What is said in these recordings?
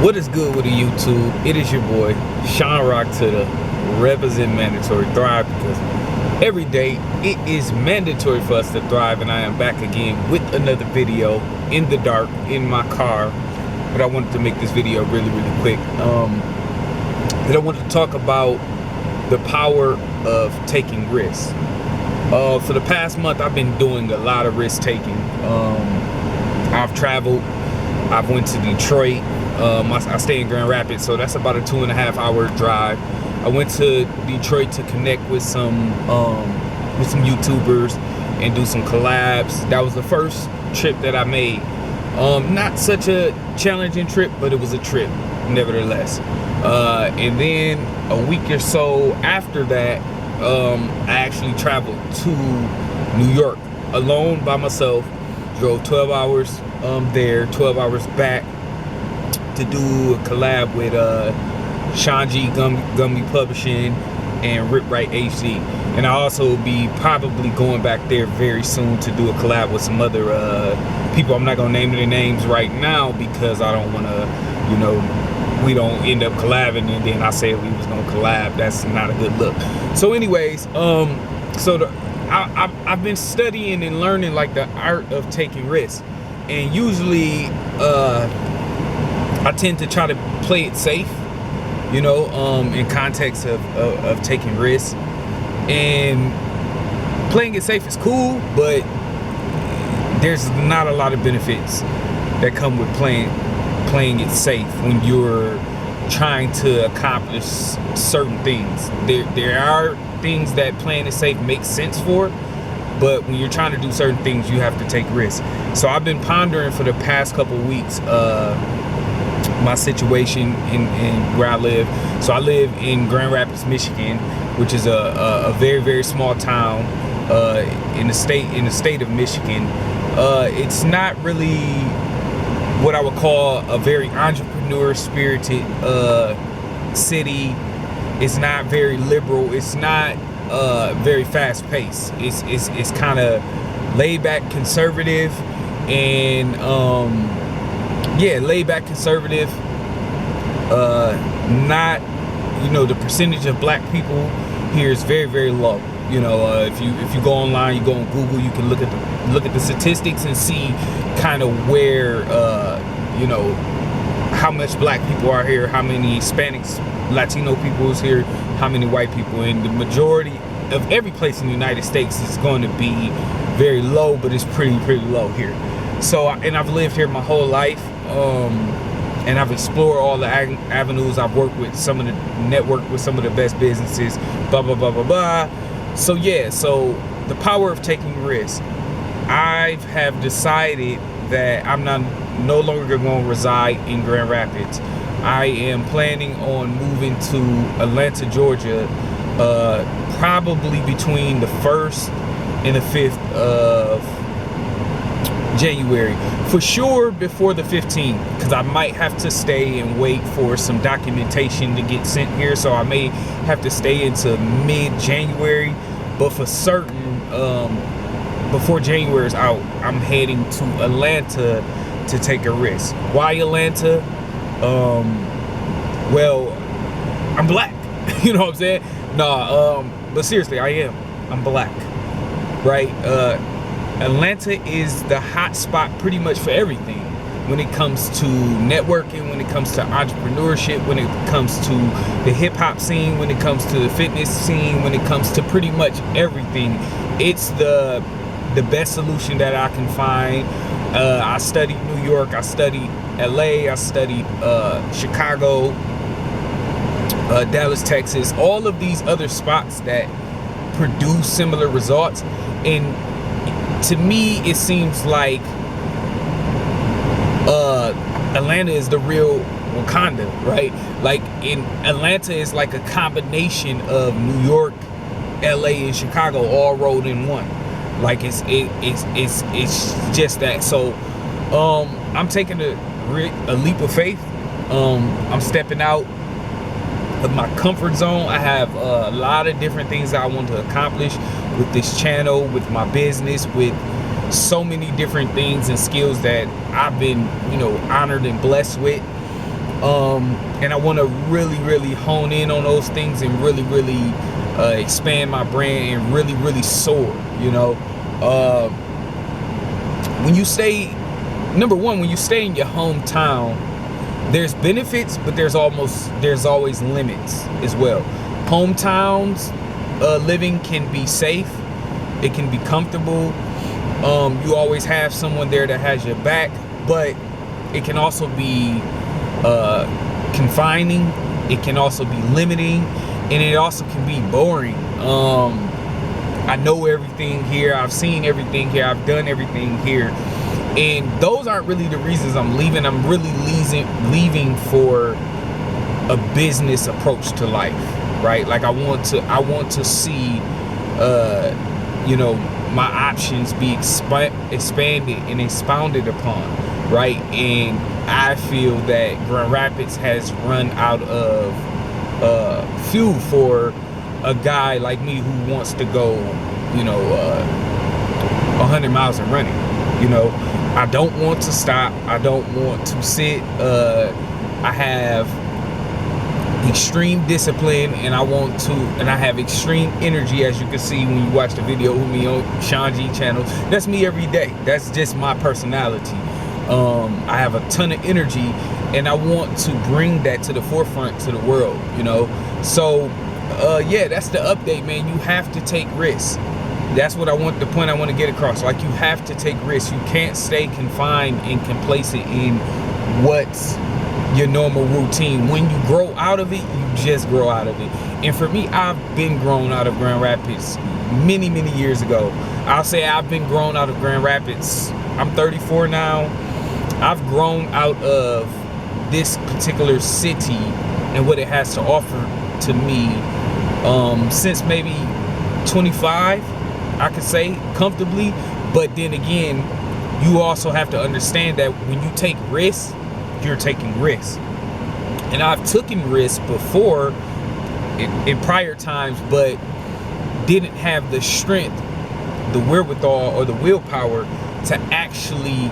What is good with the YouTube? It is your boy Sean Rock to the represent Mandatory Thrive, because every day it is mandatory for us to thrive, and I am back again with another video in the dark in my car. But I wanted to make this video really quick. That I wanted to talk about the power of taking risks. For the past month, I've been doing a lot of risk taking. I've traveled. I've went to Detroit. I stay in Grand Rapids, so that's about a 2.5 hour drive. I went to Detroit to connect with some YouTubers and do some collabs. That was the first trip that I made. Not such a challenging trip, but it was a trip nevertheless. And then a week or so after that, I actually traveled to New York alone by myself. Drove 12 hours there, 12 hours back, to do a collab with Sean G Gummy Publishing and Rip Right HD. And I'll also be probably going back there very soon to do a collab with some other people. I'm not gonna name their names right now because I don't want to, you know, we don't end up collabing and then I say we was gonna collab. That's not a good look. So anyways, I've been studying and learning like the art of taking risks, and usually I tend to try to play it safe, you know, in context of taking risks. And playing it safe is cool, but there's not a lot of benefits that come with playing it safe when you're trying to accomplish certain things. There are things that playing it safe makes sense for, but when you're trying to do certain things, you have to take risks. So I've been pondering for the past couple of weeks my situation in where I live. So I live in Grand Rapids, Michigan, which is a very small town in the state of Michigan. It's not really what I would call a very entrepreneur spirited city. It's not very liberal. It's not very fast paced. It's kind of laid back, conservative, and laid back, conservative. Not, you know, the percentage of black people here is very low. You know, if you go online, you go on Google, you can look at the statistics and see kind of where you know, how much black people are here, how many Hispanics, Latino people is here, how many white people. And the majority of every place in the United States is going to be very low, but it's pretty low here. So, and I've lived here my whole life, and I've explored all the avenues. I've worked with networked with some of the best businesses, blah blah blah blah blah. So yeah, so the power of taking risks. I have decided that I'm no longer going to reside in Grand Rapids. I am planning on moving to Atlanta, Georgia, probably between the 1st and the 5th of January. For sure before the 15th, because I might have to stay and wait for some documentation to get sent here. So I may have to stay into mid-January, but for certain, before January is out, I'm heading to Atlanta to take a risk. Why Atlanta? Well, I'm black. You know what I'm saying? Nah, but seriously, I'm black, right? Atlanta is the hot spot pretty much for everything. When it comes to networking, when it comes to entrepreneurship, when it comes to the hip hop scene, when it comes to the fitness scene, when it comes to pretty much everything, it's the best solution that I can find. I studied New York, I studied LA, I studied Chicago, Dallas, Texas, all of these other spots that produce similar results. And to me, it seems like Atlanta is the real Wakanda, right? Like in Atlanta is like a combination of New York, LA, and Chicago all rolled in one. Like it's just that. So I'm taking a leap of faith. I'm stepping out of my comfort zone. I have a lot of different things that I want to accomplish with this channel, with my business, with so many different things and skills that I've been, you know, honored and blessed with. And I want to really hone in on those things and really expand my brand and really soar. You know, when you stay, number one, when you stay in your hometown, there's benefits, but there's always limits as well. Hometowns living can be safe, it can be comfortable. You always have someone there that has your back, but it can also be confining, it can also be limiting, and it also can be boring. I know everything here, I've seen everything here, I've done everything here, and those aren't really the reasons I'm leaving. I'm really leaving for a business approach to life, right? Like I want to see you know, my options be expanded and expounded upon, right? And I feel that Grand Rapids has run out of fuel for a guy like me who wants to go, you know, 100 miles and running. You know, I don't want to stop. I don't want to sit. I have extreme discipline, and I have extreme energy, as you can see when you watch the video with me on Sean G channel. That's me every day. That's just my personality. I have a ton of energy, and I want to bring that to the forefront to the world, you know. So yeah, that's the update, man. You have to take risks. That's what the point I want to get across. Like, you have to take risks. You can't stay confined and complacent in what's your normal routine. When you grow out of it, you just grow out of it. And for me, I've been grown out of Grand Rapids many years ago. I'll say I've been grown out of Grand Rapids. I'm 34 now. I've grown out of this particular city and what it has to offer to me since maybe 25, I could say comfortably. But then again, you also have to understand that when you take risks, you're taking risks. And I've taken risks before in prior times, but didn't have the strength, the wherewithal, or the willpower to actually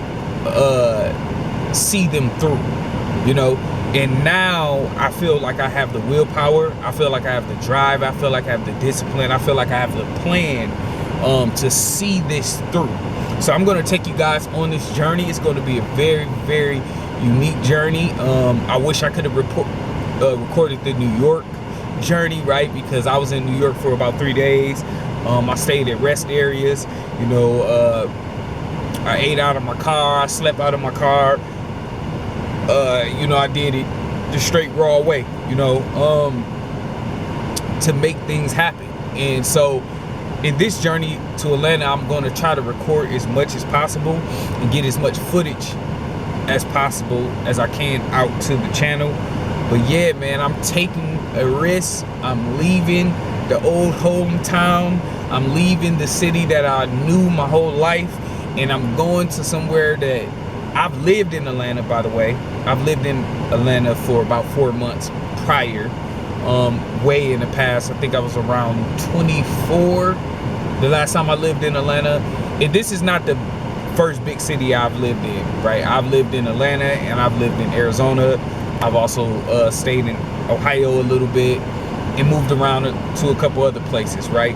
see them through, you know. And now I feel like I have the willpower, I feel like I have the drive, I feel like I have the discipline, I feel like I have the plan to see this through. So I'm going to take you guys on this journey. It's going to be a very unique journey. I wish I could have recorded the New York journey, right? Because I was in New York for about 3 days. I stayed at rest areas, you know. I ate out of my car, I slept out of my car. You know, I did it the straight raw way, you know, to make things happen. And so in this journey to Atlanta, I'm going to try to record as much as possible and get as much footage as possible as I can out to the channel. But yeah, man, I'm taking a risk. I'm leaving the old hometown. I'm leaving the city that I knew my whole life, and I'm going to somewhere that I've lived in. Atlanta, by the way. I've lived in Atlanta for about 4 months prior, way in the past. I think I was around 24 the last time I lived in Atlanta. And this is not the first big city I've lived in, right? I've lived in Atlanta, and I've lived in Arizona. I've also stayed in Ohio a little bit and moved around to a couple other places, right?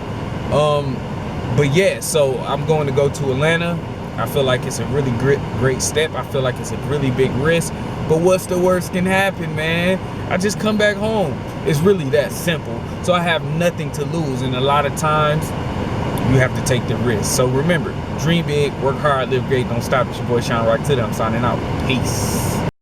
But yeah, so I'm going to go to Atlanta. I feel like it's a really great step. I feel like it's a really big risk. But what's the worst can happen, man? I just come back home. It's really that simple. So I have nothing to lose. And a lot of times, you have to take the risk. So remember, dream big, work hard, live great, don't stop. It's your boy Sean Rock. Till then, I'm signing out. Peace.